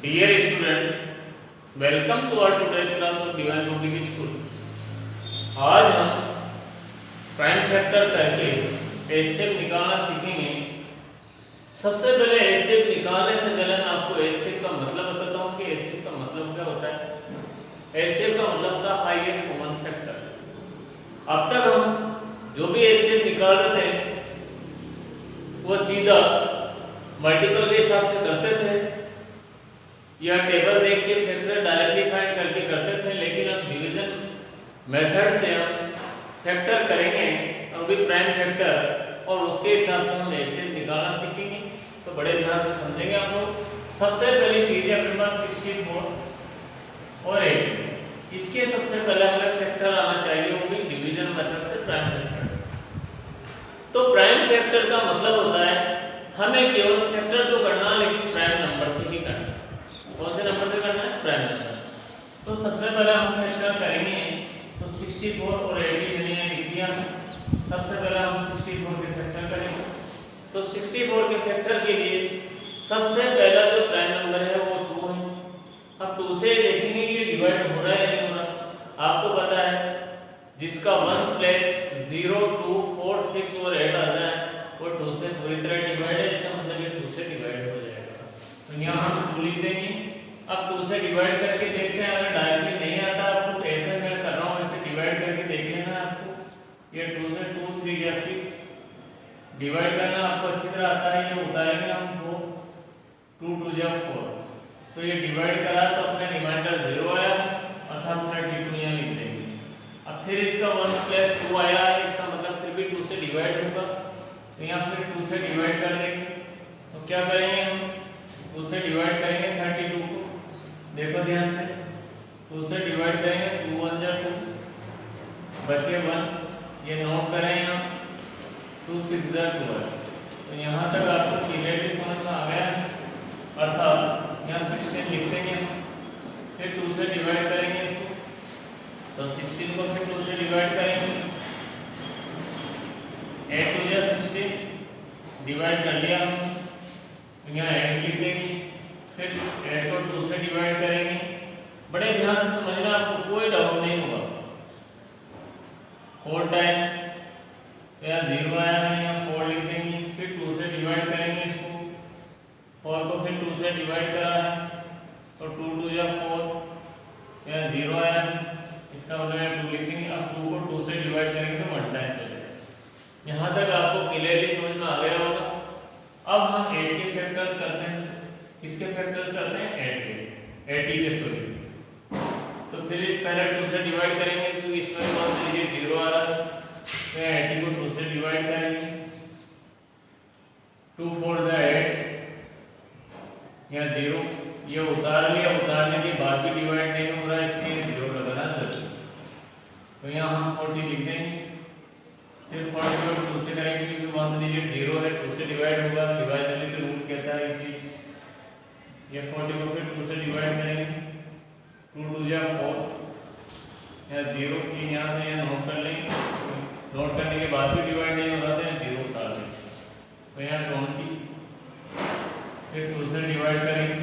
Dear student, welcome to our today's class of Divine Public School. आज हम prime factor करके HCF निकालना सीखेंगे। सबसे पहले एचसीएफ निकालने से पहले मैं आपको एचसीएफ का मतलब बताता हूँ कि एचसीएफ का मतलब क्या होता है। एचसीएफ का मतलब होता है हाईएस्ट कॉमन फैक्टर। अब तक हम जो भी एचसीएफ निकाल रहे थे वो सीधा मल्टीपल के हिसाब से करते थे या टेबल देख के फैक्टर डायरेक्टली फाइंड करके करते थे, लेकिन अब डिवीजन मेथड से हम फैक्टर करेंगे और भी प्राइम फैक्टर, और उसके हिसाब से हम एचसीएफ निकालना सीखेंगे। तो बड़े ध्यान से समझेंगे आप लोग। सबसे पहली चीज है अपने पास 64 और 80। इसके सबसे पहले हमें फैक्टर आना चाहिए, वो भी डिवीजन मेथड से प्राइम फैक्टर। तो प्राइम फैक्टर का मतलब होता है हमें केवल फैक्टर तो करना है लेकिन प्राइम नंबर से ही करना है। कौन से नंबर से करना है? Prime number. तो सबसे पहले हम फैक्टर करेंगे तो 64 और 80 मैंने यहाँ लिख दिया। सबसे पहले हम 64 के फैक्टर करेंगे। तो 64 के फैक्टर के लिए सबसे पहला जो प्राइम नंबर है वो 2 है। अब 2 से देखेंगे ये डिवाइड हो रहा है या नहीं हो रहा। आपको पता है जिसका वंस प्लेस 0, 2, 4, 6 और 8 आ जाए वो 2 से पूरी तरह डिवाइड है। इसका मतलब ये 2 से डिवाइड हो जाएगा। तो यहाँ हम 2 लिख देंगे। अब 2 से डिवाइड करके देखते हैं, अगर डायरेक्टली नहीं आता आपको तो ऐसे मैं कर रहा हूँ, ऐसे डिवाइड करके देख लेना आपको। ये 2 से 2, 3 या 6 डिवाइड करना आपको अच्छी तरह आता है। ये उतारेंगे हम 4, 2, 2 या 4। तो ये डिवाइड करा तो अपने रिमाइंडर 0 आया, अर्थात 32 यहाँ लिख देंगे। अब फिर इसका वंस प्लस 2 आया है, इसका मतलब फिर भी 2 से डिवाइड होगा। तो यहाँ फिर 2 से डिवाइड कर देंगे। तो क्या करेंगे हम? 2 से डिवाइड करेंगे 32 को। देखो ध्यान से, 2 से डिवाइड करेंगे 2 1 जा 2, बचे 1। ये नोट करें यहाँ 2 6 जा 12। तो यहाँ तक आपको क्लियरली समझ में आ गया। अर्थात यहाँ 16 लिख देंगे हम, फिर 2 से डिवाइड करेंगे इसको। तो 16 को फिर 2 से डिवाइड करेंगे। 8 2 जा 16 डिवाइड कर लिया हमने। तो यहाँ 8 लिख देंगे, फिर 8 को 2 से डिवाइड करेंगे। बड़े ध्यान से समझना, आपको कोई डाउट नहीं होगा। 4 टाइम या 0 आया है, यहाँ 4 लिख देंगे, फिर 2 से डिवाइड करेंगे इसको। 4 को फिर 2 से डिवाइड करा है तो 2 2 या 4, यहाँ 0 आया है, इसका मतलब है 2 लिख देंगे। अब 2 को 2 से डिवाइड करेंगे तो 1 टाइम हो जाएगा। यहाँ तक आपको क्लियरली समझ में आ गया होगा। अब हम 8 के फैक्टर्स करते हैं। किसके फैक्टर्स करते हैं? 80 के सॉरी। तो फिर पहले 2 से डिवाइड करेंगे क्योंकि इसमें कौन सा डिजिट 0 आ रहा है। तो 80 को 2 से डिवाइड करेंगे। 2 4 जा 8, यहाँ 0 ये उतार लिया। उतारने के बाद भी डिवाइड नहीं हो रहा है, इसलिए 0 लगाना जरूरी। तो यहाँ हम 40 लिख देंगे। फिर 40 को 2 से करेंगे क्योंकि वहाँ से डिजिट 0 है, 2 से डिवाइड होगा। डिवाइजिबिलिटी रूल कहता है ये चीज। ये 40 को फिर 2 से डिवाइड करेंगे। 2 2 या 4, यहाँ 0 की यहाँ से यहाँ नोट कर लेंगे। नोट करने के बाद भी डिवाइड नहीं हो रहा था, 0 उतार देंगे। तो यहाँ 20 फिर 2 से डिवाइड करेंगे।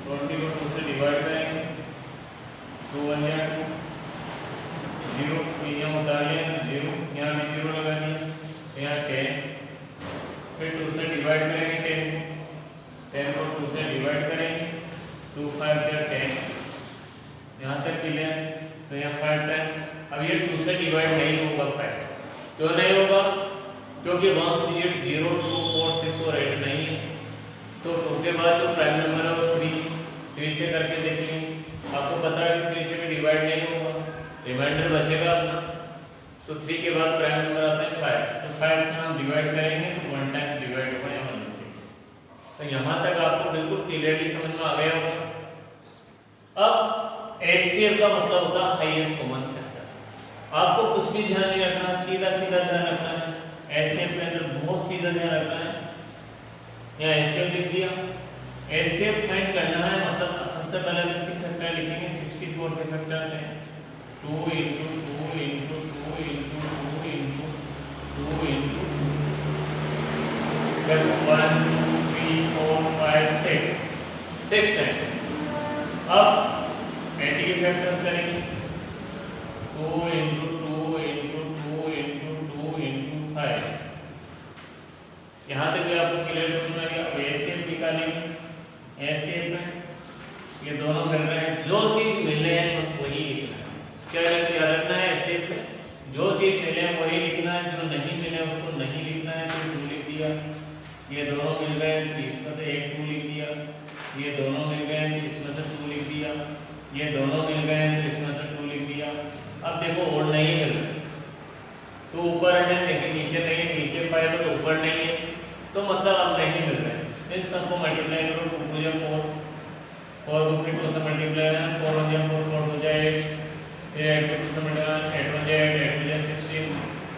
20 को 2 से डिवाइड करेंगे। 2 1 या 2, 0 यहाँ उतार लिया, 0 यहाँ भी 0 लगा दिया। यहाँ 10 फिर 2 से डिवाइड करेंगे 10 को। 10 को 2 से डिवाइड करेंगे। 2 5 या 10, यहाँ तक क्लियर। तो यहाँ 5 10। अब ये 2 से डिवाइड नहीं होगा 5। क्यों नहीं होगा? क्योंकि वहाँ से डिजिट 0 2 4 6 और 8 नहीं है। तो 2 के बाद जो प्राइम नंबर है वो 3 से करके देखेंगे। आपको पता है कि 3 से भी डिवाइड नहीं होगा, रिमाइंडर बचेगा अपना। तो 3 के बाद प्राइम नंबर आता है 5। तो 5 से हम डिवाइड करेंगे तो 1 टाइम डिवाइड होगा यहाँ 1। तो यहाँ तक आपको बिल्कुल क्लियरली समझ में आ गया होगा। अब एचसीएफ का मतलब होता है हाईएस्ट कॉमन फैक्टर। आपको कुछ भी ध्यान नहीं रखना, सीधा सीधा ध्यान रखना है। एचसीएफ के अंदर बहुत सीधा ध्यान रखना है। यहाँ एचसीएफ लिख दिया। एचसीएफ फाइंड करना है, मतलब सबसे पहले इसकी फैक्टर लिखेंगे। 64 के फैक्टर्स हैं 2 × 2 × 2 × 2 × 2 × 1 2 3 4 5 6 6 टाइम। अब एंटी के फैक्टर्स करेंगे 2 इंटू 2 इंटू 2 इंटू 2 इंटू 5। यहाँ तक भी आपको क्लियर समझ में आ गया। अब एचसीएफ निकालेंगे। एचसीएफ में ये दोनों मिल रहे हैं, जो चीज मिले हैं बस वही लिखना है। क्या रखना है एचसीएफ में? जो चीज मिले हैं वही लिखना है, जो नहीं मिले उसको नहीं लिखना है। तो 2 लिख दिया। ये दोनों मिल गए तो इसमें से एक 2 लिख दिया। ये दोनों मिल गए तो इसमें से 2 लिख दिया। ये दोनों मिल गए तो इसमें से 2 लिख दिया। अब देखो और नहीं मिल रहे तो ऊपर है लेकिन नीचे नहीं है, नीचे 5 है तो ऊपर नहीं है, तो मतलब अब नहीं मिल रहे। इन सबको मल्टीप्लाई करो, 2 2 जा 4, 4 को फिर 2 से मल्टीप्लाई करना, 4 1 जा 4, 4 2 जा 8, फिर 8 को 2 से मल्टीप्लाई, 8 1 जा 8, 8 2 जा 16,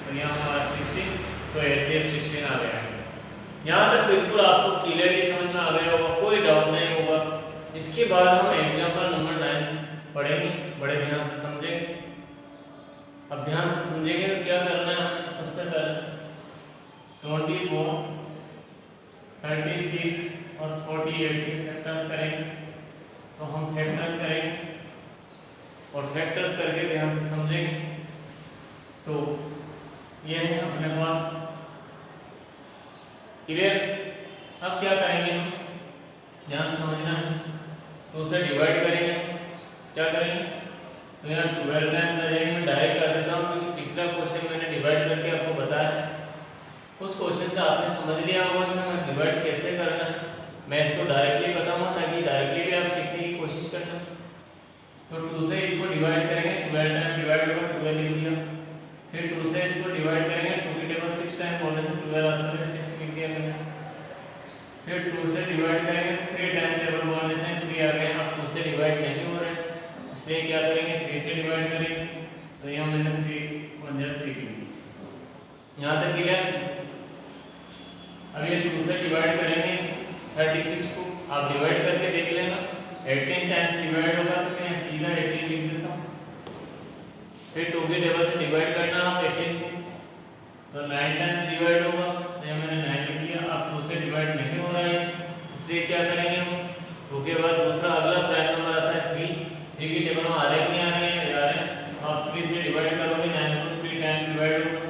और यहाँ हमारा 16, तो एचसीएफ 16 आ गया। यहाँ तक बिल्कुल आपको क्लियरली समझ में आ गया होगा, कोई डाउट नहीं होगा। इसके बाद हम एग्जाम्पल नंबर 9 पढ़ेंगे, बड़े ध्यान से समझेंगे। अब ध्यान से समझेंगे तो क्या करना है, सबसे पहले 24, 36 और 48 के फैक्टर्स करेंगे। तो हम फैक्टर्स करेंगे और फैक्टर्स करके ध्यान से समझेंगे। तो ये है अपने पास क्लियर। अब क्या करेंगे हम, ध्यान से समझना है। 2 से डिवाइड करेंगे, क्या करेंगे तो यहाँ 12 टाइम्स आ जाएंगे। मैं डायरेक्ट कर देता हूँ क्योंकि पिछला क्वेश्चन मैंने डिवाइड करके आपको बताया है। उस क्वेश्चन से आपने समझ लिया होगा कि हमें डिवाइड कैसे करना है। मैं इसको डायरेक्टली बताऊंगा ताकि डायरेक्टली भी आप सीखने की कोशिश करना। तो 2 से इसको डिवाइड करेंगे, 12 टाइम डिवाइड होगा, 12 लिख दिया। फिर 2 से इसको डिवाइड करेंगे, 2 की टेबल 6 टाइम बोलने से 12 आता है, 6 लिख दिया मैंने। फिर 2 से डिवाइड करेंगे, 3 टाइम टेबल बोलने से 3 आ गए। अब 2 से डिवाइड नहीं हो रहे हैं इसलिए क्या करेंगे, 3 से डिवाइड करेंगे। तो यहाँ मैंने 3 1 जा 3 की, यहाँ तक क्लियर। अब ये 2 से डिवाइड करेंगे 36 को, आप डिवाइड करके देख लेना। 18 टाइम्स डिवाइड होगा तो मैं सीधा 18 लिख देता हूँ। फिर 2 की टेबल से डिवाइड करना आप 18 को, तो 9 टाइम्स डिवाइड होगा, तो यहाँ मैंने 9 लिख दिया। अब 2 से डिवाइड नहीं हो रहा है इसलिए क्या करेंगे हम, 2 के बाद दूसरा अगला प्राइम नंबर आता है 3। 3 की टेबल में आ रहे हैं नहीं आ रहे हैं, आ रहे हैं। आप 3 से डिवाइड करोगे, 9 को 3 टाइम डिवाइड होगा।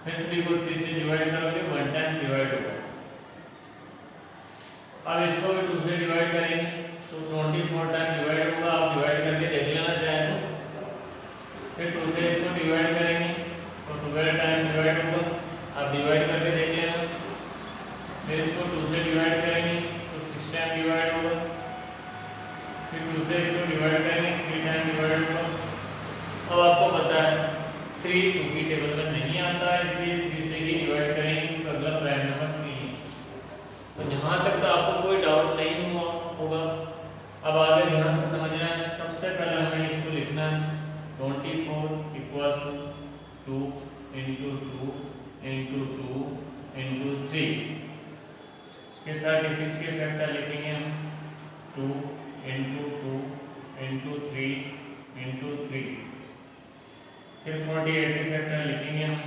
फिर 3 को 3 से डिवाइड करोगे, 1 टाइम डिवाइड होगा। अब इसको भी 2 से डिवाइड करेंगे तो 24 टाइम डिवाइड होगा। आप डिवाइड करके देख लेना चाहे तो। फिर 2 से इसको डिवाइड करेंगे तो 12 टाइम डिवाइड होगा, आप डिवाइड करके देख लेना। फिर इसको 2 से डिवाइड करेंगे तो 6 टाइम डिवाइड होगा। फिर 2 से इसको डिवाइड करेंगे, 3 टाइम डिवाइड होगा। अब आपको पता है 3 2 की टेबल में नहीं आता है इसलिए 3 से ही डिवाइड करेंगे क्योंकि अगला प्राइम नंबर 3 है। तो यहाँ तक तो आपको कोई डाउट नहीं हुआ होगा। अब आगे ध्यान से समझना है। सबसे पहले हमें इसको लिखना है 24 equals to 2 into 2 into 2 into 3। फिर 36 के फैक्टर लिखेंगे हम 2 इंटू 2 इंटू 3 इंटू 3। फिर 48 के फैक्टर लिखेंगे हम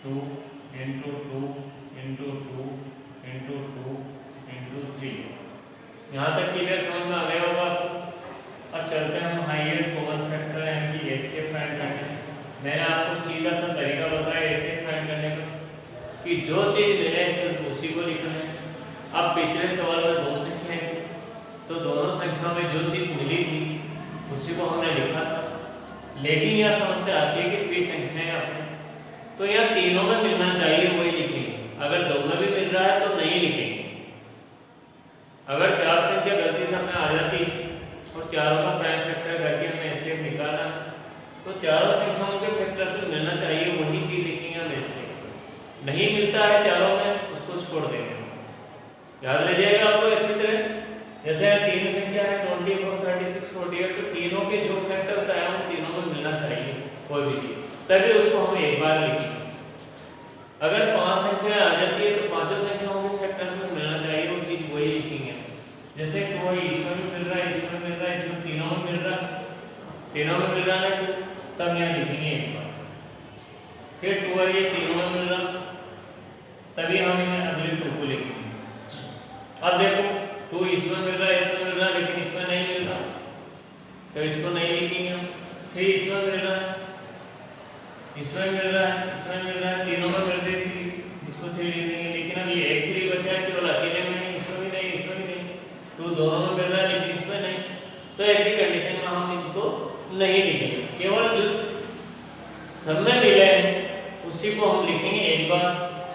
2 इंटू 2 इंटू 2 इंटू 2 इंटू 3। यहाँ तक क्लियर समझ में आ गया होगा आपको। अब चलते हैं हम हाईएस्ट कॉमन फैक्टर यानी कि एचसीएफ फाइंड करने। मैंने आपको सीधा सा तरीका बताया एचसीएफ फाइंड करने का कि जो चीज़ मिले सिर्फ उसी को लिखना है। अब पिछले सवाल में 2 संख्याएं थी तो दोनों संख्याओं में जो चीज़ मिली थी उसी को हमने लिखा था। लेकिन यह समस्या आती है कि 3 संख्याएं आपने, तो यह तीनों में मिलना चाहिए वही लिखेंगे। अगर 2 में भी मिल रहा है तो नहीं लिखेंगे। अगर 4 संख्या गलती से हमें आ जाती है और चारों का प्राइम फैक्टर करके हमें एचसीएफ निकालना है तो चारों संख्याओं के फैक्टर से मिलना चाहिए वही चीज लिखेंगे हम एचसीएफ। नहीं मिलता है चारों में उसको छोड़ देंगे। याद लीजिएगा आपको अच्छी तरह। जैसे 3 संख्या है 24 36 48 तो तीनों के जो फैक्टर्स आए उन तीनों में मिलना चाहिए कोई भी चीज, तभी उसको हम एक बार लिखेंगे। अगर 5 संख्या आ जाती है तो पांचों संख्याओं के फैक्टर्स में मिलना चाहिए वो चीज वही लिखेंगे। जैसे 2 इसमें भी मिल रहा है, इसमें मिल रहा है, इसमें तीनों में मिल रहा है, तीनों में मिल रहा है ना, तब यहाँ लिखेंगे एक बार। फिर 2 है ये तीनों में मिल रहा तभी हम यहाँ अगले 2 को लिखेंगे। अब देखो 2 इसमें मिल बचा है केवल अकेले में है, इसमें भी नहीं, इसमें भी नहीं, टू दोनों में मिल रहा है लेकिन इसमें नहीं, तो ऐसी कंडीशन में हम इनको नहीं लिखेंगे, केवल जो सब में मिले हैं उसी को हम लिखेंगे एक बार।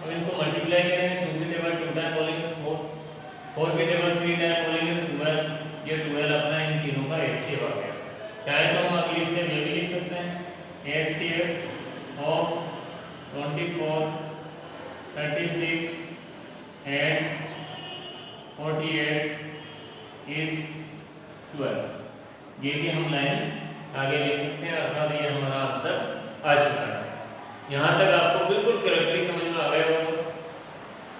अब इनको मल्टीप्लाई करेंगे, 2 की टेबल 2 टाइम बोलेंगे 4, 4 की टेबल 3 टाइम बोलेंगे तो 12, ये 12 अपना इन तीनों का एचसीएफ आ गया। चाहे तो हम अगली स्टेप ये भी लिख सकते हैं, एचसीएफ ऑफ 24, 36 एंड 48 इज 12। ये भी हम लाइन आगे लिख सकते हैं, अर्थात ये हमारा आंसर आ चुका है। यहाँ तक आपको बिल्कुल करेक्टली